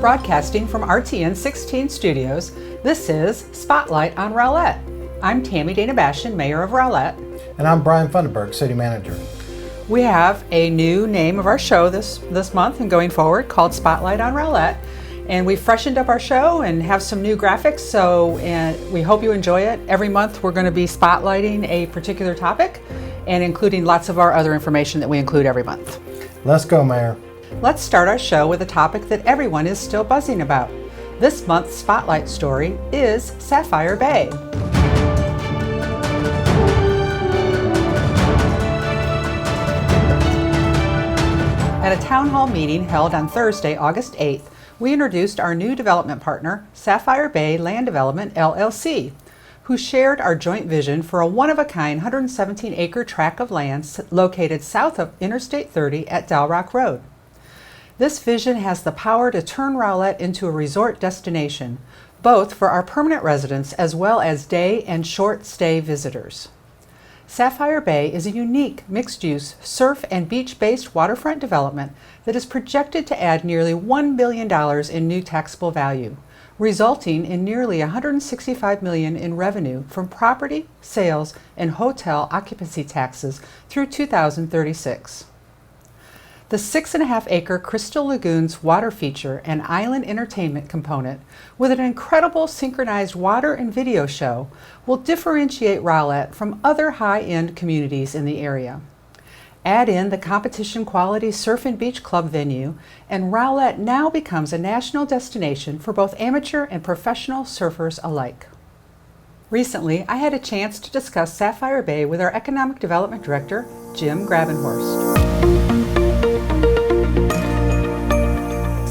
Broadcasting from RTN 16 Studios, this is Spotlight on Rowlett. I'm Tammy Dana-Bashian, Mayor of Rowlett. And I'm Brian Funderburk, City Manager. We have a new name of our show this month and going forward called Spotlight on Rowlett. And we've freshened up our show and have some new graphics, and we hope you enjoy it. Every month we're going to be spotlighting a particular topic and including lots of our other information that we include every month. Let's go, Mayor. Let's start our show with a topic that everyone is still buzzing about. This month's spotlight story is Sapphire Bay. At a town hall meeting held on Thursday, August 8th, we introduced our new development partner, Sapphire Bay Land Development, LLC, who shared our joint vision for a one-of-a-kind 117-acre tract of land located south of Interstate 30 at Dell Rock Road. This vision has the power to turn Rowlett into a resort destination, both for our permanent residents as well as day and short-stay visitors. Sapphire Bay is a unique mixed-use surf and beach-based waterfront development that is projected to add nearly $1 billion in new taxable value, resulting in nearly $165 million in revenue from property, sales, and hotel occupancy taxes through 2036. The 6.5-acre Crystal Lagoons water feature and island entertainment component with an incredible synchronized water and video show will differentiate Rowlett from other high-end communities in the area. Add in the competition quality surf and beach club venue, and Rowlett now becomes a national destination for both amateur and professional surfers alike. Recently, I had a chance to discuss Sapphire Bay with our Economic Development Director, Jim Grabenhorst.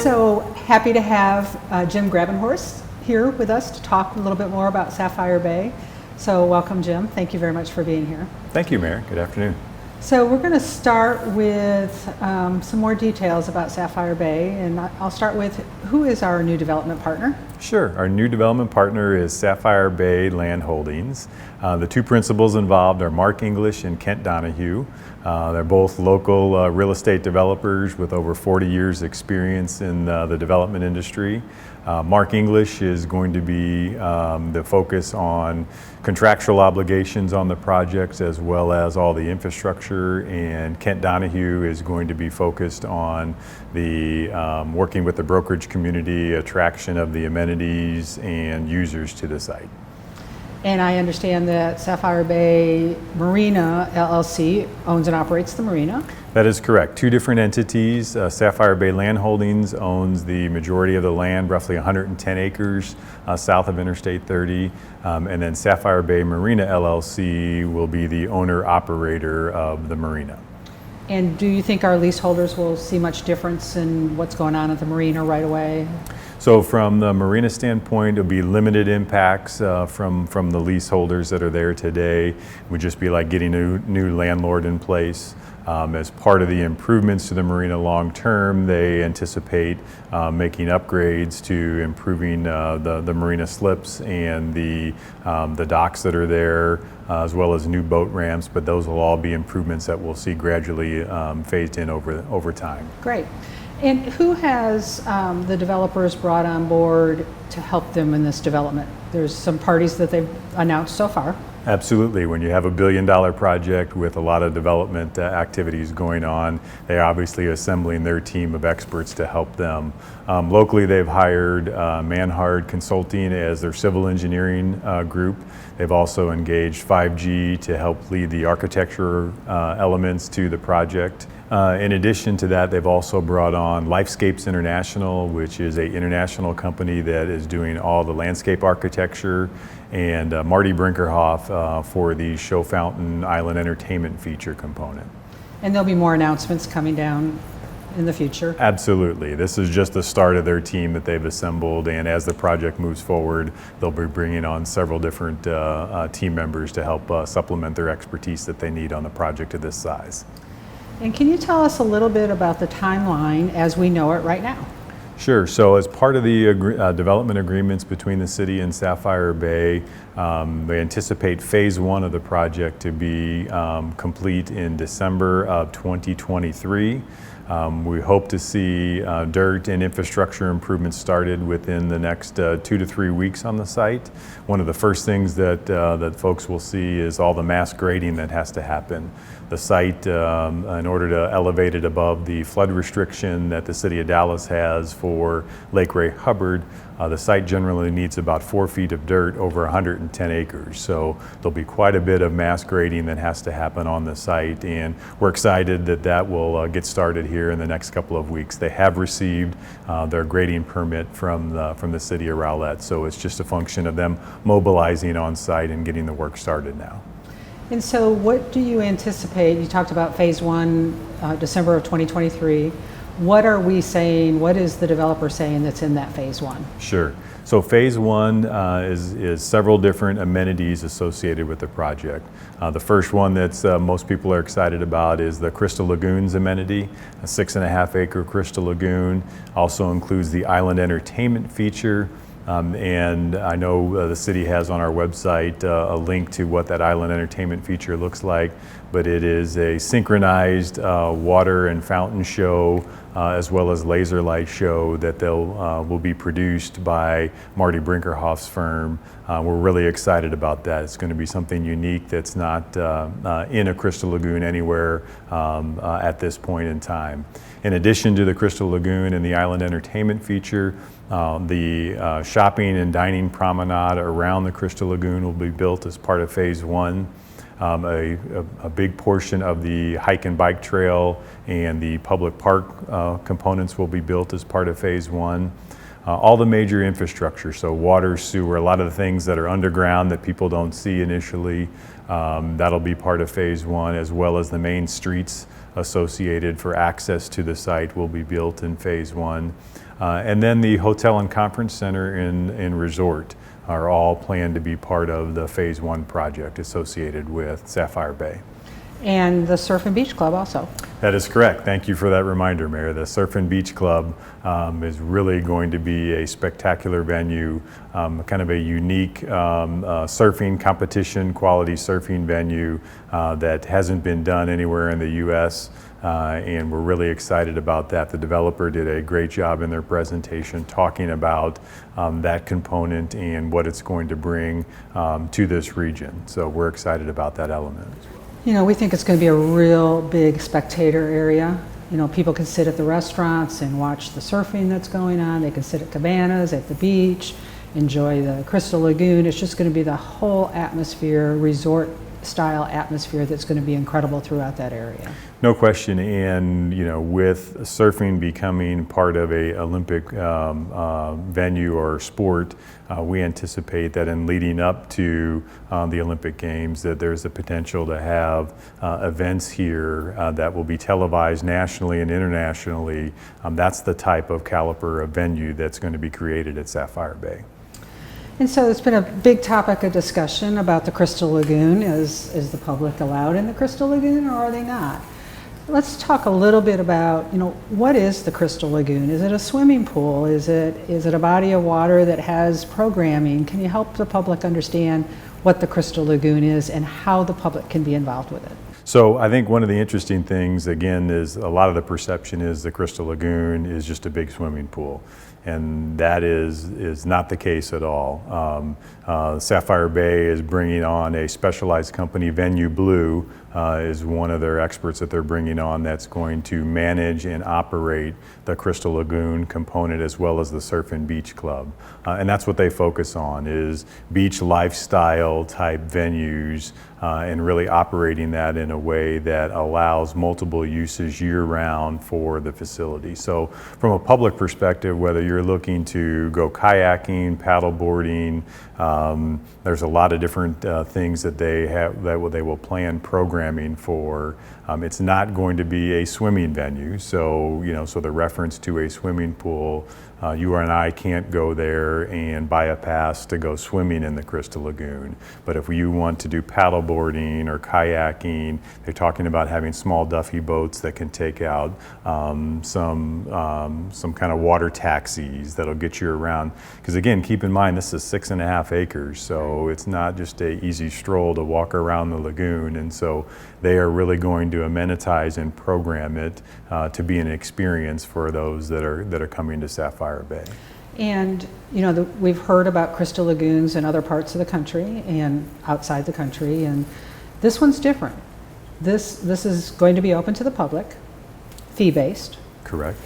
So happy to have Jim Grabenhorst here with us to talk a little bit more about Sapphire Bay. So welcome, Jim. Thank you very much for being here. Thank you, Mayor. Good afternoon. So we're going to start with some more details about Sapphire Bay, and I'll start with who is our new development partner? Sure. Our new development partner is Sapphire Bay Land Holdings. The two principals involved are Mark English and Kent Donahue. They're both local real estate developers with over 40 years experience in the development industry. Mark English is going to be the focus on contractual obligations on the projects as well as all the infrastructure, and Kent Donahue is going to be focused on the working with the brokerage community, attraction of the amenities and users to the site. And I understand that Sapphire Bay Marina LLC owns and operates the marina. That is correct. Two different entities. Sapphire Bay Land Holdings owns the majority of the land, roughly 110 acres south of Interstate 30. And then Sapphire Bay Marina LLC will be the owner-operator of the marina. And do you think our leaseholders will see much difference in what's going on at the marina right away? So from the marina standpoint, it'll be limited impacts from the leaseholders that are there today. It would just be like getting a new landlord in place. As part of the improvements to the marina long term, they anticipate making upgrades to improving the marina slips and the docks that are there, as well as new boat ramps, but those will all be improvements that we'll see gradually phased in over time. Great. And who has the developers brought on board to help them in this development? There's some parties that they've announced so far. Absolutely. When you have $1 billion project with a lot of development activities going on, they're obviously assembling their team of experts to help them. Locally, they've hired Manhard Consulting as their civil engineering group. They've also engaged 5G to help lead the architecture elements to the project. In addition to that, they've also brought on Lifescapes International, which is an international company that is doing all the landscape architecture, and Marty Brinkerhoff for the show fountain island entertainment feature component. And there'll be more announcements coming down in the future? Absolutely. This is just the start of their team that they've assembled, and as the project moves forward, they'll be bringing on several different team members to help supplement their expertise that they need on the project of this size. And can you tell us a little bit about the timeline as we know it right now? Sure. So as part of the development agreements between the city and Sapphire Bay, they anticipate phase one of the project to be complete in December of 2023. We hope to see dirt and infrastructure improvements started within the next 2 to 3 weeks on the site. One of the first things that folks will see is all the mass grading that has to happen. The site, in order to elevate it above the flood restriction that the City of Dallas has for Lake Ray Hubbard, the site generally needs about 4 feet of dirt over 110 acres. So there'll be quite a bit of mass grading that has to happen on the site, and we're excited that that will get started here in the next couple of weeks. They have received their grading permit from the City of Rowlett, so it's just a function of them mobilizing on site and getting the work started now. And so what do you anticipate? You talked about phase one, December of 2023. What are we saying, what is the developer saying that's in that phase one? Sure. So phase one is several different amenities associated with the project. The first one that most people are excited about is the Crystal Lagoons amenity. A 6.5 acre Crystal Lagoon also includes the island entertainment feature. And I know the city has on our website a link to what that island entertainment feature looks like, but it is a synchronized water and fountain show as well as laser light show that will be produced by Marty Brinkerhoff's firm. We're really excited about that. It's going to be something unique that's not in a Crystal Lagoon anywhere at this point in time. In addition to the Crystal Lagoon and the island entertainment feature, the shopping and dining promenade around the Crystal Lagoon will be built as part of phase one. A big portion of the hike and bike trail and the public park components will be built as part of phase one. All the major infrastructure, so water, sewer, a lot of the things that are underground that people don't see initially, that'll be part of phase one, as well as the main streets associated for access to the site will be built in phase one. And then the hotel and conference center and resort are all planned to be part of the phase one project associated with Sapphire Bay. And the Surf and Beach Club also. That is correct. Thank you for that reminder, Mayor. The Surf and Beach Club is really going to be a spectacular venue, kind of a unique surfing competition, quality surfing venue that hasn't been done anywhere in the U.S. And we're really excited about that. The developer did a great job in their presentation talking about that component and what it's going to bring to this region. So we're excited about that element. You know, we think it's going to be a real big spectator area. You know, people can sit at the restaurants and watch the surfing that's going on. They can sit at cabanas at the beach, enjoy the Crystal Lagoon. It's just going to be the whole atmosphere, resort style atmosphere that's going to be incredible throughout that area. No question, and you know, with surfing becoming part of a Olympic venue or sport, we anticipate that in leading up to the Olympic Games that there's a potential to have events here that will be televised nationally and internationally. That's the type of caliber of venue that's going to be created at Sapphire Bay. And so it's been a big topic of discussion about the Crystal Lagoon. Is the public allowed in the Crystal Lagoon or are they not? Let's talk a little bit about, you know, what is the Crystal Lagoon? Is it a swimming pool? Is it a body of water that has programming? Can you help the public understand what the Crystal Lagoon is and how the public can be involved with it? So I think one of the interesting things, again, is a lot of the perception is the Crystal Lagoon is just a big swimming pool. And that is not the case at all. Sapphire Bay is bringing on a specialized company, Venue Blue, is one of their experts that they're bringing on that's going to manage and operate the Crystal Lagoon component as well as the Surf and Beach Club. And that's what they focus on, is beach lifestyle type venues and really operating that in a way that allows multiple uses year-round for the facility. So from a public perspective, whether you're looking to go kayaking, paddle boarding, there's a lot of different things that they will plan programming for. It's not going to be a swimming venue, so so the reference to a swimming pool You and I can't go there and buy a pass to go swimming in the Crystal Lagoon. But if you want to do paddleboarding or kayaking, they're talking about having small Duffy boats that can take out some kind of water taxis that'll get you around. Because again, keep in mind, this is 6.5 acres, so it's not just an easy stroll to walk around the lagoon. And so they are really going to amenitize and program it to be an experience for those that are coming to Sapphire Bay. And we've heard about crystal lagoons in other parts of the country and outside the country, and this one's different. This is going to be open to the public, fee-based. Correct.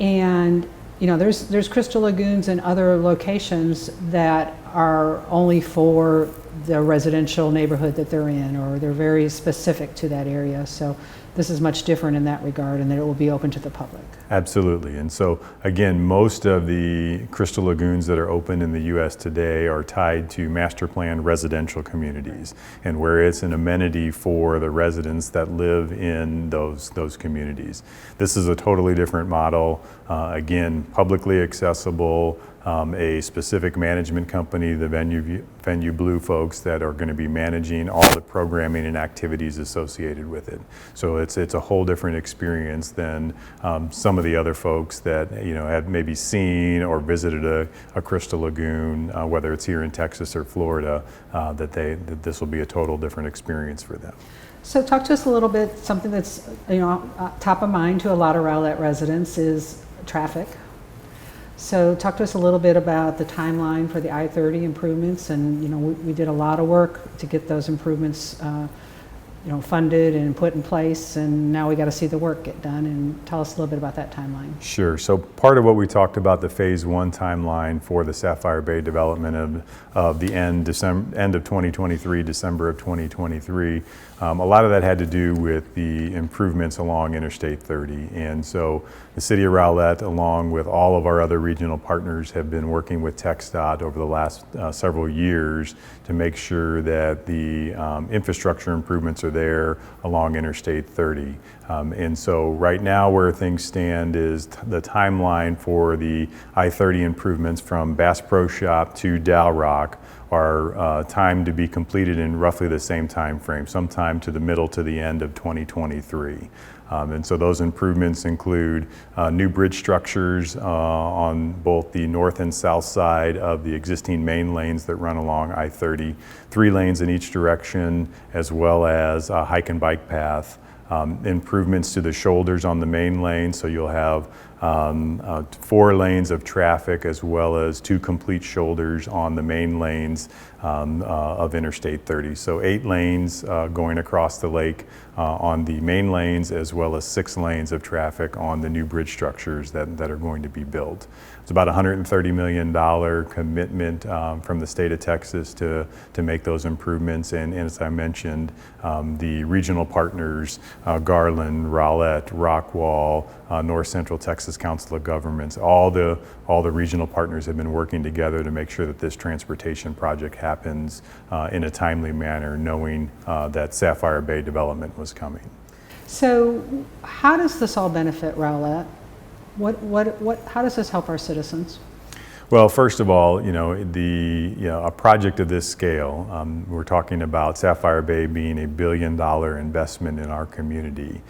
And there's crystal lagoons in other locations that are only for the residential neighborhood that they're in, or they're very specific to that area. So this is much different in that regard, and that it will be open to the public. Absolutely. And so again, most of the crystal lagoons that are open in the U.S. today are tied to master plan residential communities, and where it's an amenity for the residents that live in those communities. This is a totally different model. Again, publicly accessible, a specific management company, the Venue Blue folks, that are going to be managing all the programming and activities associated with it. So it's a whole different experience than some of the other folks that have maybe seen or visited a crystal lagoon, whether it's here in Texas or Florida, that this will be a total different experience for them. So talk to us a little bit, something that's top of mind to a lot of Rowlett residents is traffic. So talk to us a little bit about the timeline for the I-30 improvements, and we did a lot of work to get those improvements funded and put in place, and now we got to see the work get done. And tell us a little bit about that timeline. Sure. So part of what we talked about, the phase 1 timeline for the Sapphire Bay development of the end of 2023, December of 2023, a lot of that had to do with the improvements along Interstate 30. And so the City of Rowlett, along with all of our other regional partners, have been working with TxDOT over the last several years to make sure that the infrastructure improvements are there along Interstate 30. And so right now where things stand is the timeline for the I-30 improvements from Bass Pro Shop to Dow Rock are timed to be completed in roughly the same time frame, sometime to the middle to the end of 2023. And so those improvements include new bridge structures on both the north and south side of the existing main lanes that run along I-30, 3 lanes in each direction, as well as a hike and bike path. Improvements to the shoulders on the main lane, so you'll have 4 lanes of traffic as well as 2 complete shoulders on the main lanes of Interstate 30. So 8 lanes going across the lake on the main lanes, as well as 6 lanes of traffic on the new bridge structures that are going to be built. It's about $130 million commitment from the state of Texas to make those improvements. And as I mentioned, the regional partners, Garland, Rowlett, Rockwall, North Central Texas Council of Governments, all the regional partners have been working together to make sure that this transportation project happens in a timely manner, knowing that Sapphire Bay development was coming. So how does this all benefit Rowlett? How does this help our citizens? Well, first of all, a project of this scale, we're talking about Sapphire Bay being $1 billion investment in our community.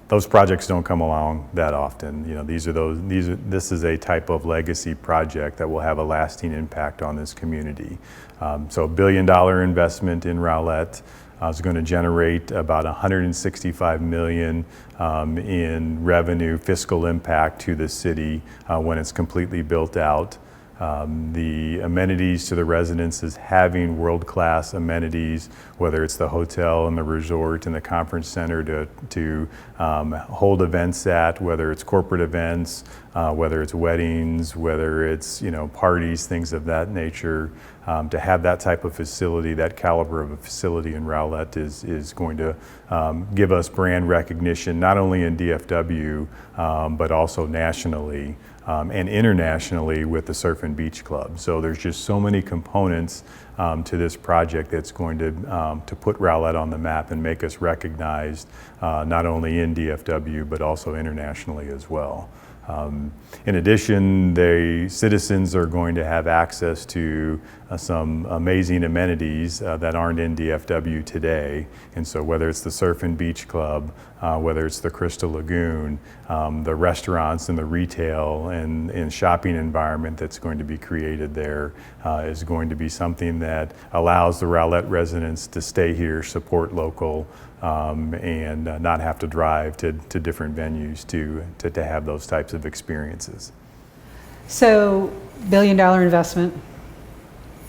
Those projects don't come along that often. This is a type of legacy project that will have a lasting impact on this community. So $1 billion investment in Rowlett. Is going to generate about $165 million in revenue, fiscal impact to the city when it's completely built out. The amenities to the residents is having world-class amenities, whether it's the hotel and the resort and the conference center to hold events at, whether it's corporate events, whether it's weddings, whether it's parties, things of that nature. To have that type of facility, that caliber of a facility in Rowlett is going to give us brand recognition, not only in DFW, but also nationally and internationally with the Surf and Beach Club. So there's just so many components to this project that's going to put Rowlett on the map and make us recognized not only in DFW, but also internationally as well. In addition, the citizens are going to have access to some amazing amenities that aren't in DFW today. And so whether it's the Surf and Beach Club, whether it's the Crystal Lagoon, the restaurants and the retail and shopping environment that's going to be created there is going to be something that allows the Rowlett residents to stay here, support local, and not have to drive to different venues to have those types of experiences. So, $1 billion investment,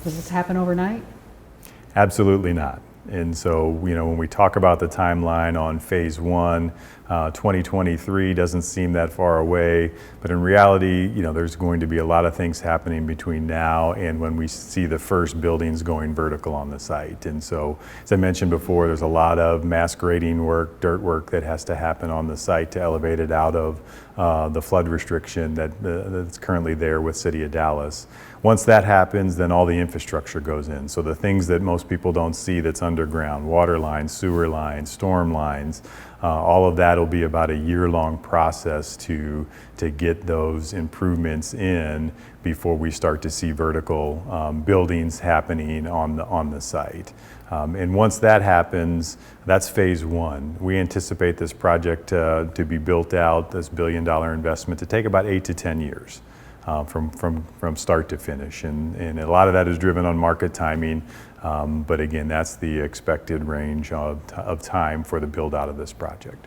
does this happen overnight? Absolutely not. And so, when we talk about the timeline on phase one, 2023 doesn't seem that far away, but in reality, there's going to be a lot of things happening between now and when we see the first buildings going vertical on the site. And so, as I mentioned before, there's a lot of mass grading work, dirt work that has to happen on the site to elevate it out of the flood restriction that's currently there with City of Dallas. Once that happens, then all the infrastructure goes in. So the things that most people don't see that's underground, water lines, sewer lines, storm lines, all of that will be about a year-long process to get those improvements in before we start to see vertical buildings happening on the site. And once that happens, that's phase one. We anticipate this project to be built out, this $1 billion investment, to take about 8 to 10 years. From start to finish, and a lot of that is driven on market timing, but again, that's the expected range of time for the build out of this project.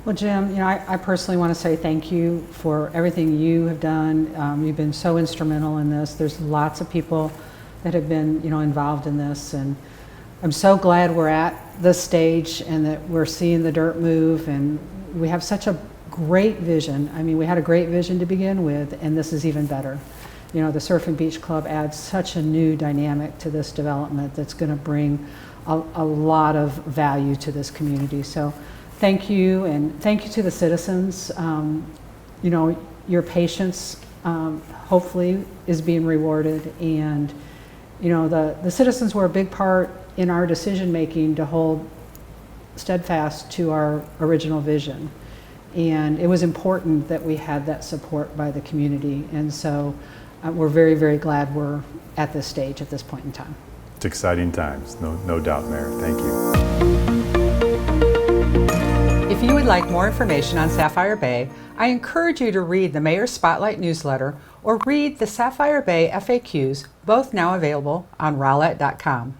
Well, Jim, I personally want to say thank you for everything you have done. You've been so instrumental in this. There's lots of people that have been involved in this, and I'm so glad we're at this stage and that we're seeing the dirt move, and we have such a great vision. I mean, we had a great vision to begin with, and this is even better. The Surf and Beach Club adds such a new dynamic to this development that's going to bring a lot of value to this community. So thank you, and thank you to the citizens. Your patience hopefully is being rewarded, and the citizens were a big part in our decision making to hold steadfast to our original vision. And it was important that we had that support by the community. And so we're very, very glad we're at this stage at this point in time. It's exciting times, no doubt, Mayor. Thank you. If you would like more information on Sapphire Bay, I encourage you to read the Mayor's Spotlight newsletter or read the Sapphire Bay FAQs, both now available on Rowlett.com.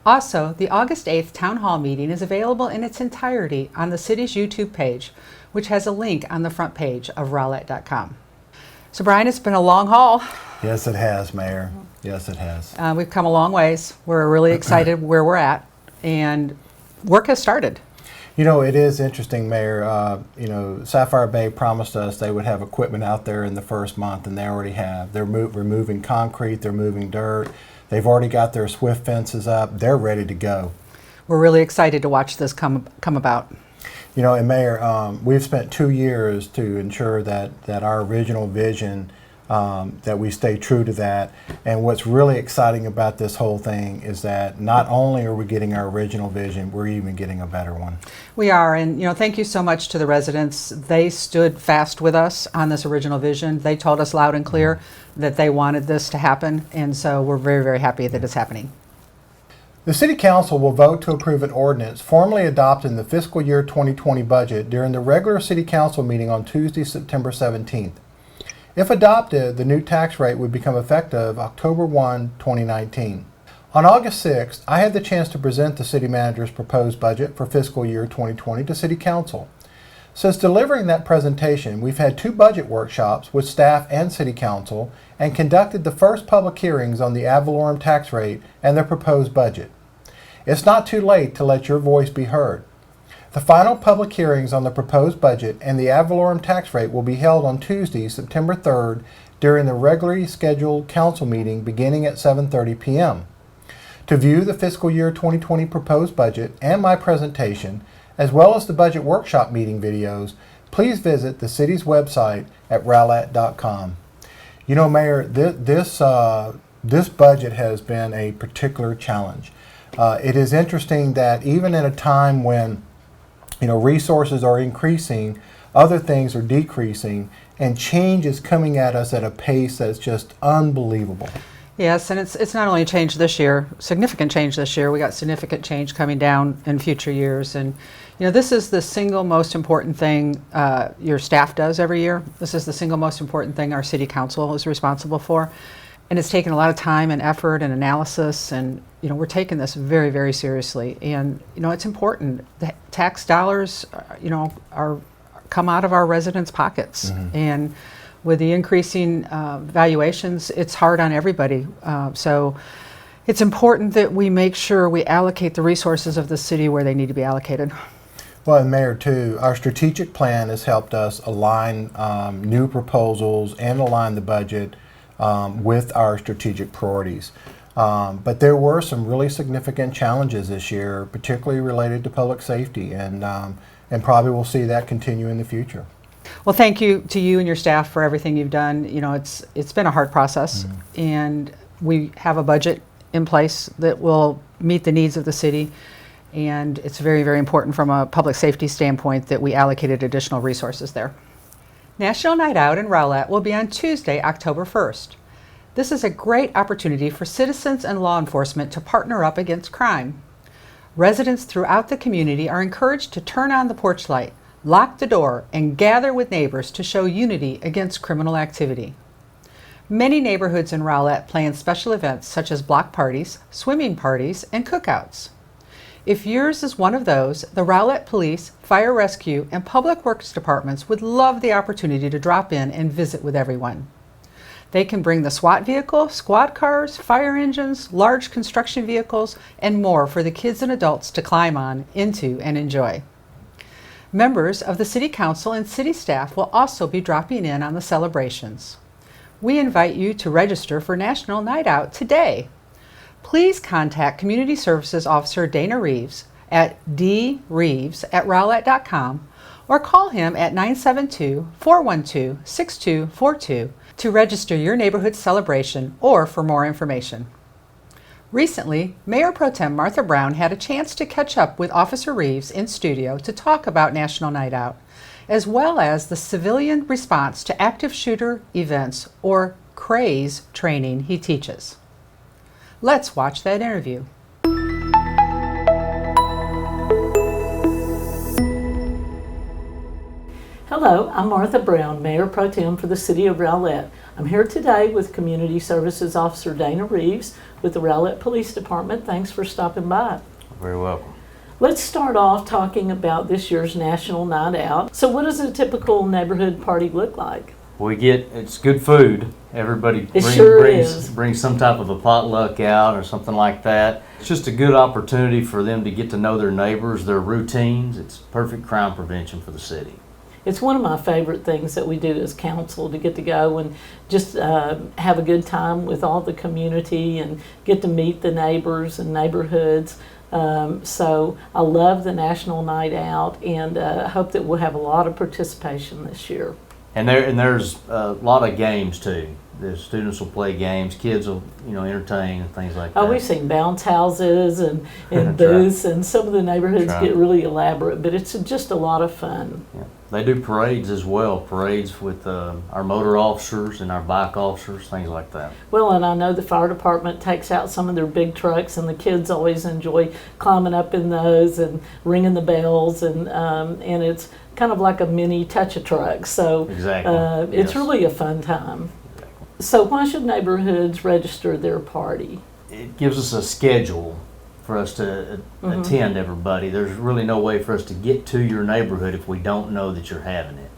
Also, the August 8th Town Hall meeting is available in its entirety on the city's YouTube page, which has a link on the front page of Rowlett.com. So Brian, it's been a long haul. Yes, it has, Mayor. Yes, it has. We've come a long ways. We're really excited where we're at, and work has started. It is interesting, Mayor. Sapphire Bay promised us they would have equipment out there in the first month, and they already have. They're removing concrete, they're moving dirt. They've already got their SWIFT fences up. They're ready to go. We're really excited to watch this come about. And Mayor, we've spent 2 years to ensure that our original vision, that we stay true to that. And what's really exciting about this whole thing is that not only are we getting our original vision, we're even getting a better one. We are, and thank you so much to the residents. They stood fast with us on this original vision. They told us loud and clear that they wanted this to happen, and so we're very, very happy that it's happening. The City Council will vote to approve an ordinance formally adopting the fiscal year 2020 budget during the regular City Council meeting on Tuesday, September 17th. If adopted, the new tax rate would become effective October 1, 2019. On August 6th, I had the chance to present the City Manager's proposed budget for fiscal year 2020 to City Council. Since delivering that presentation, we've had 2 budget workshops with staff and City Council and conducted the first public hearings on the ad valorem tax rate and the proposed budget. It's not too late to let your voice be heard. The final public hearings on the proposed budget and the ad valorem tax rate will be held on Tuesday, September 3rd during the regularly scheduled council meeting beginning at 7:30 p.m. To view the fiscal year 2020 proposed budget and my presentation, as well as the budget workshop meeting videos, please visit the city's website at Rowlett.com. Mayor, this budget has been a particular challenge. It is interesting that even in a time when resources are increasing, other things are decreasing, and change is coming at us at a pace that's just unbelievable. Yes, and it's not only change this year, significant change this year, we got significant change coming down in future years. And this is the single most important thing your staff does every year. This is the single most important thing our city council is responsible for. And it's taken a lot of time and effort and analysis, and we're taking this very, very seriously. And it's important. The tax dollars, are come out of our residents' pockets, and with the increasing valuations, it's hard on everybody. So it's important that we make sure we allocate the resources of the city where they need to be allocated. Well, and Mayor, too, our strategic plan has helped us align new proposals and align the budget with our strategic priorities. But there were some really significant challenges this year, particularly related to public safety, and probably we'll see that continue in the future. Well, thank you to you and your staff for everything you've done. It's been a hard process, and we have a budget in place that will meet the needs of the city. And it's very, very important from a public safety standpoint that we allocated additional resources there. National Night Out in Rowlett will be on Tuesday, October 1st. This is a great opportunity for citizens and law enforcement to partner up against crime. Residents throughout the community are encouraged to turn on the porch light, lock the door, and gather with neighbors to show unity against criminal activity. Many neighborhoods in Rowlett plan special events such as block parties, swimming parties, and cookouts. If yours is one of those, the Rowlett Police, Fire Rescue, and Public Works departments would love the opportunity to drop in and visit with everyone. They can bring the SWAT vehicle, squad cars, fire engines, large construction vehicles, and more for the kids and adults to climb on, into, and enjoy. Members of the City Council and City staff will also be dropping in on the celebrations. We invite you to register for National Night Out today. Please contact Community Services Officer Dana Reeves at dreeves@rowlett.com or call him at 972-412-6242 to register your neighborhood celebration or for more information. Recently, Mayor Pro Tem Martha Brown had a chance to catch up with Officer Reeves in studio to talk about National Night Out, as well as the civilian response to active shooter events or CRAZE training he teaches. Let's watch that interview. Hello, I'm Martha Brown, Mayor Pro Tem for the City of Rowlett. I'm here today with Community Services Officer Dana Reeves with the Rowlett Police Department. Thanks for stopping by. Very welcome. Let's start off talking about this year's National Night Out. So what does a typical neighborhood party look like? It's good food. Everybody brings some type of a potluck out or something like that. It's just a good opportunity for them to get to know their neighbors, their routines. It's perfect crime prevention for the city. It's one of my favorite things that we do as council, to get to go and just have a good time with all the community and get to meet the neighbors and neighborhoods. So I love the National Night Out, and hope that we'll have a lot of participation this year. And there's a lot of games too. The students will play games, kids will entertain and things like that. Oh, we've seen bounce houses and booths, and some of the neighborhoods get really elaborate, but it's just a lot of fun. Yeah. They do parades as well, parades with our motor officers and our bike officers, things like that. Well, and I know the fire department takes out some of their big trucks, and the kids always enjoy climbing up in those and ringing the bells, and it's kind of like a mini touch-a-truck. So exactly. It's really a fun time. Exactly. So why should neighborhoods register their party? It gives us a schedule for us to attend everybody. There's really no way for us to get to your neighborhood if we don't know that you're having it.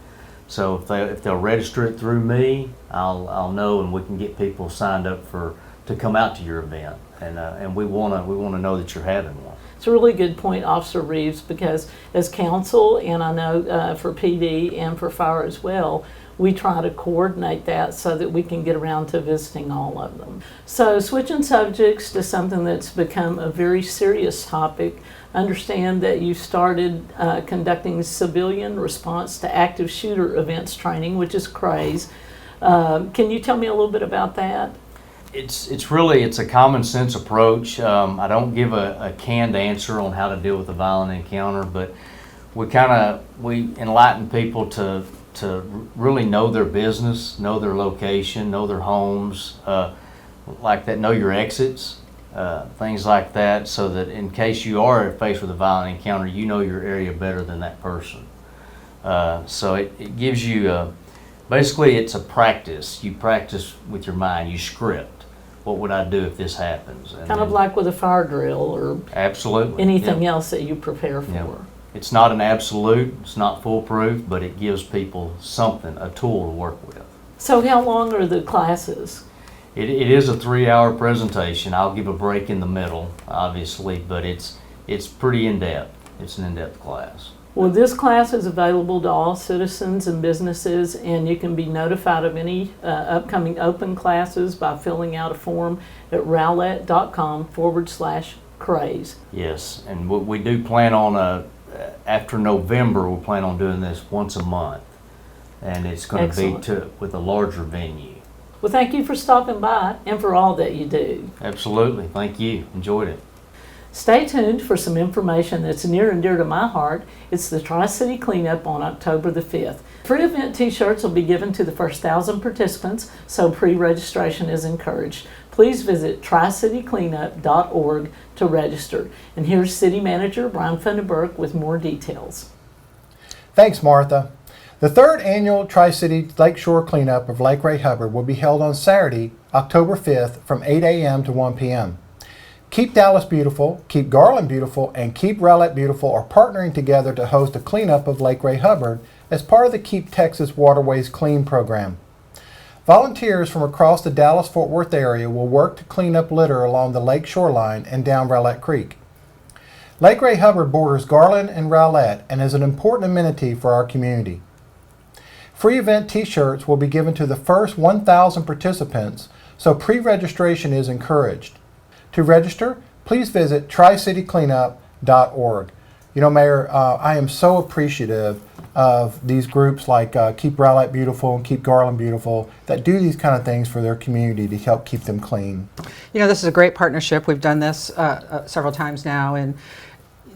So if they'll register it through me, I'll know, and we can get people signed up to come out to your event. And we wanna know that you're having one. It's a really good point, Officer Reeves, because as council, and I know for PD and for fire as well, we try to coordinate that so that we can get around to visiting all of them. So switching subjects to something that's become a very serious topic, understand that you started conducting civilian response to active shooter events training, which is CRAZE. Can you tell me a little bit about that? It's a common sense approach. I don't give a canned answer on how to deal with a violent encounter, but we enlighten people to really know their business, know their location, know their homes, like that, know your exits, things like that, so that in case you are faced with a violent encounter, you know your area better than that person. So it gives you, basically it's a practice. You practice with your mind, you script. What would I do if this happens? And Kind of like with a fire drill or absolutely anything else that you prepare for. Yeah. It's not an absolute, it's not foolproof, but it gives people something, a tool to work with. So how long are the classes? It is a 3-hour presentation. I'll give a break in the middle, obviously, but it's pretty in-depth. It's an in-depth class. Well, this class is available to all citizens and businesses, and you can be notified of any upcoming open classes by filling out a form at rowlett.com/craze. Yes, and we do plan on, after November, we plan on doing this once a month, and it's going to be with a larger venue. Well, thank you for stopping by and for all that you do. Absolutely. Thank you. Enjoyed it. Stay tuned for some information that's near and dear to my heart. It's the Tri-City Cleanup on October the 5th. Free event t-shirts will be given to the first 1,000 participants, so pre-registration is encouraged. Please visit tricitycleanup.org to register. And here's City Manager Brian Funderburk with more details. Thanks, Martha. The third annual Tri-City Lakeshore Cleanup of Lake Ray Hubbard will be held on Saturday, October 5th from 8 a.m. to 1 p.m. Keep Dallas Beautiful, Keep Garland Beautiful, and Keep Rowlett Beautiful are partnering together to host a cleanup of Lake Ray Hubbard as part of the Keep Texas Waterways Clean program. Volunteers from across the Dallas-Fort Worth area will work to clean up litter along the lake shoreline and down Rowlett Creek. Lake Ray Hubbard borders Garland and Rowlett and is an important amenity for our community. Free event t-shirts will be given to the first 1,000 participants, so pre-registration is encouraged. To register, please visit tricitycleanup.org. You know, Mayor, I am so appreciative of these groups like Keep Rowlett Beautiful and Keep Garland Beautiful that do these kind of things for their community to help keep them clean. You know, this is a great partnership. We've done this several times now, and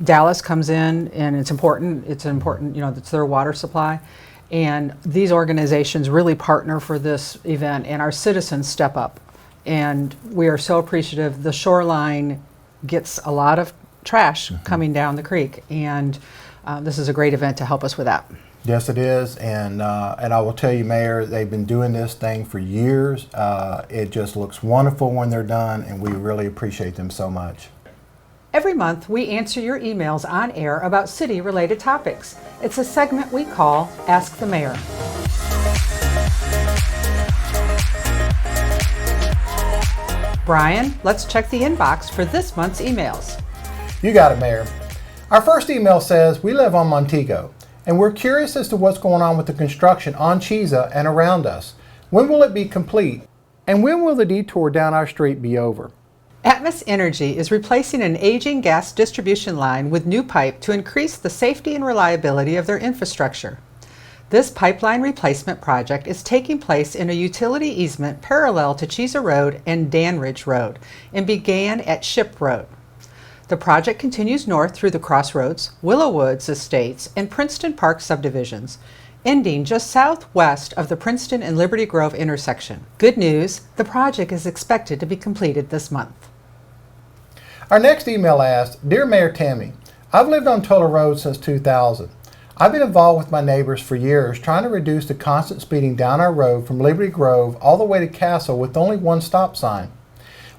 Dallas comes in, and it's important. It's important, you know, it's their water supply. And these organizations really partner for this event, and our citizens step up. And we are so appreciative. The shoreline gets a lot of trash coming down the creek, and this is a great event to help us with that. Yes, it is, and I will tell you, Mayor, they've been doing this thing for years. It just looks wonderful when they're done, and we really appreciate them so much. Every month, we answer your emails on air about city-related topics. It's a segment we call Ask the Mayor. Brian, let's check the inbox for this month's emails. You got it, Mayor. Our first email says, we live on Montego, and we're curious as to what's going on with the construction on Chisa and around us. When will it be complete? And when will the detour down our street be over? Atmos Energy is replacing an aging gas distribution line with new pipe to increase the safety and reliability of their infrastructure. This pipeline replacement project is taking place in a utility easement parallel to Chisa Road and Danridge Road and began at Ship Road. The project continues north through the Crossroads, Willow Woods Estates, and Princeton Park subdivisions, ending just southwest of the Princeton and Liberty Grove intersection. Good news, the project is expected to be completed this month. Our next email asks, Dear Mayor Tammy, I've lived on Toller Road since 2000. I've been involved with my neighbors for years trying to reduce the constant speeding down our road from Liberty Grove all the way to Castle with only one stop sign.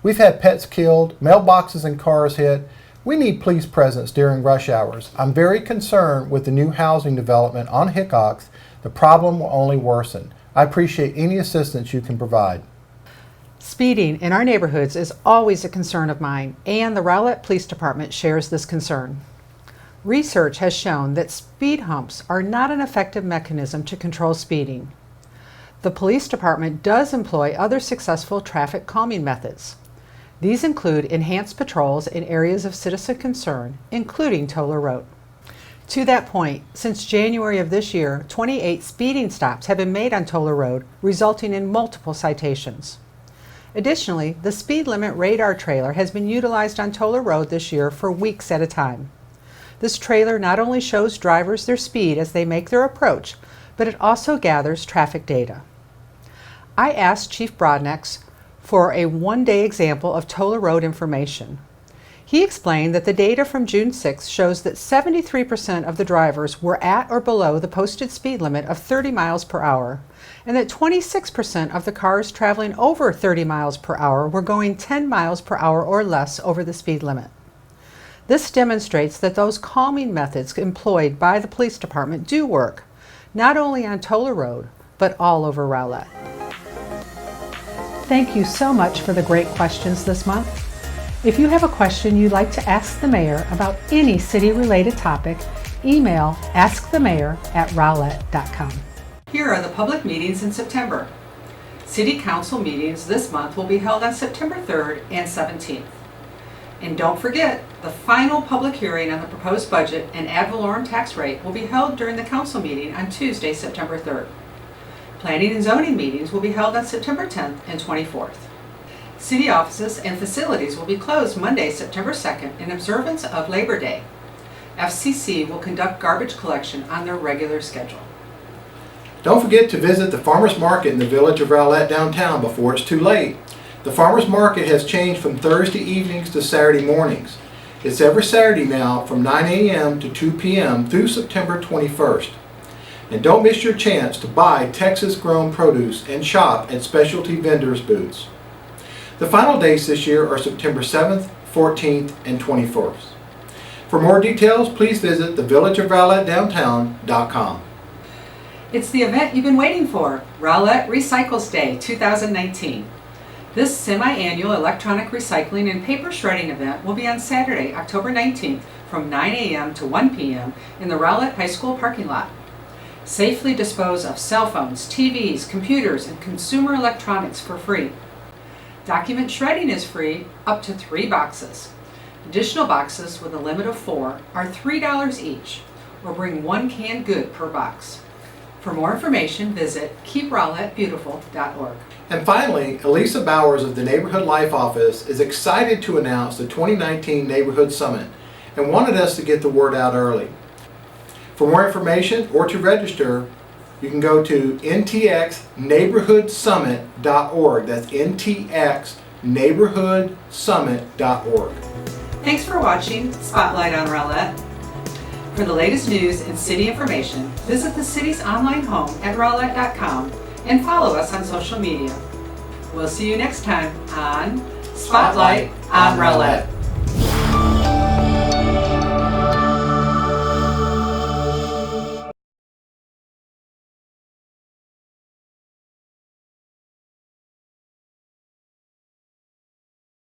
We've had pets killed, mailboxes and cars hit. We need police presence during rush hours. I'm very concerned with the new housing development on Hickox. The problem will only worsen. I appreciate any assistance you can provide. Speeding in our neighborhoods is always a concern of mine, and the Rowlett Police Department shares this concern. Research has shown that speed humps are not an effective mechanism to control speeding. The police department does employ other successful traffic calming methods. These include enhanced patrols in areas of citizen concern, including Toller Road. To that point, since January of this year, 28 speeding stops have been made on Toller Road, resulting in multiple citations. Additionally, the speed limit radar trailer has been utilized on Toller Road this year for weeks at a time. This trailer not only shows drivers their speed as they make their approach, but it also gathers traffic data. I asked Chief Brodnax for a one-day example of Toller Road information. He explained that the data from June 6 shows that 73% of the drivers were at or below the posted speed limit of 30 miles per hour, and that 26% of the cars traveling over 30 miles per hour were going 10 miles per hour or less over the speed limit. This demonstrates that those calming methods employed by the police department do work, not only on Toller Road, but all over Rowlett. Thank you so much for the great questions this month. If you have a question you'd like to ask the mayor about any city-related topic, email askthemayor@rowlett.com. Here are the public meetings in September. City Council meetings this month will be held on September 3rd and 17th. And don't forget, the final public hearing on the proposed budget and ad valorem tax rate will be held during the council meeting on Tuesday, September 3rd. Planning and zoning meetings will be held on September 10th and 24th. City offices and facilities will be closed Monday, September 2nd in observance of Labor Day. FCC will conduct garbage collection on their regular schedule. Don't forget to visit the farmers market in the village of Rowlett downtown before it's too late. The farmers market has changed from Thursday evenings to Saturday mornings. It's every Saturday now from 9 a.m. to 2 p.m. through September 21st. And don't miss your chance to buy Texas-grown produce and shop at specialty vendors' booths. The final dates this year are September 7th, 14th, and 21st. For more details, please visit thevillageofRowlettDowntown.com. It's the event you've been waiting for, Rowlett Recycles Day 2019. This semi-annual electronic recycling and paper shredding event will be on Saturday, October 19th from 9 a.m. to 1 p.m. in the Rowlett High School parking lot. Safely dispose of cell phones, TVs, computers, and consumer electronics for free. Document shredding is free up to 3 boxes. Additional boxes with a limit of 4 are $3 each, or bring 1 canned good per box. For more information, visit keeprowlettbeautiful.org. And finally, Elisa Bowers of the Neighborhood Life Office is excited to announce the 2019 Neighborhood Summit and wanted us to get the word out early. For more information or to register, you can go to ntxneighborhoodsummit.org. That's ntxneighborhoodsummit.org. Thanks for watching Spotlight on Rowlett. For the latest news and city information, visit the city's online home at rowlett.com and follow us on social media. We'll see you next time on Spotlight on Rowlett.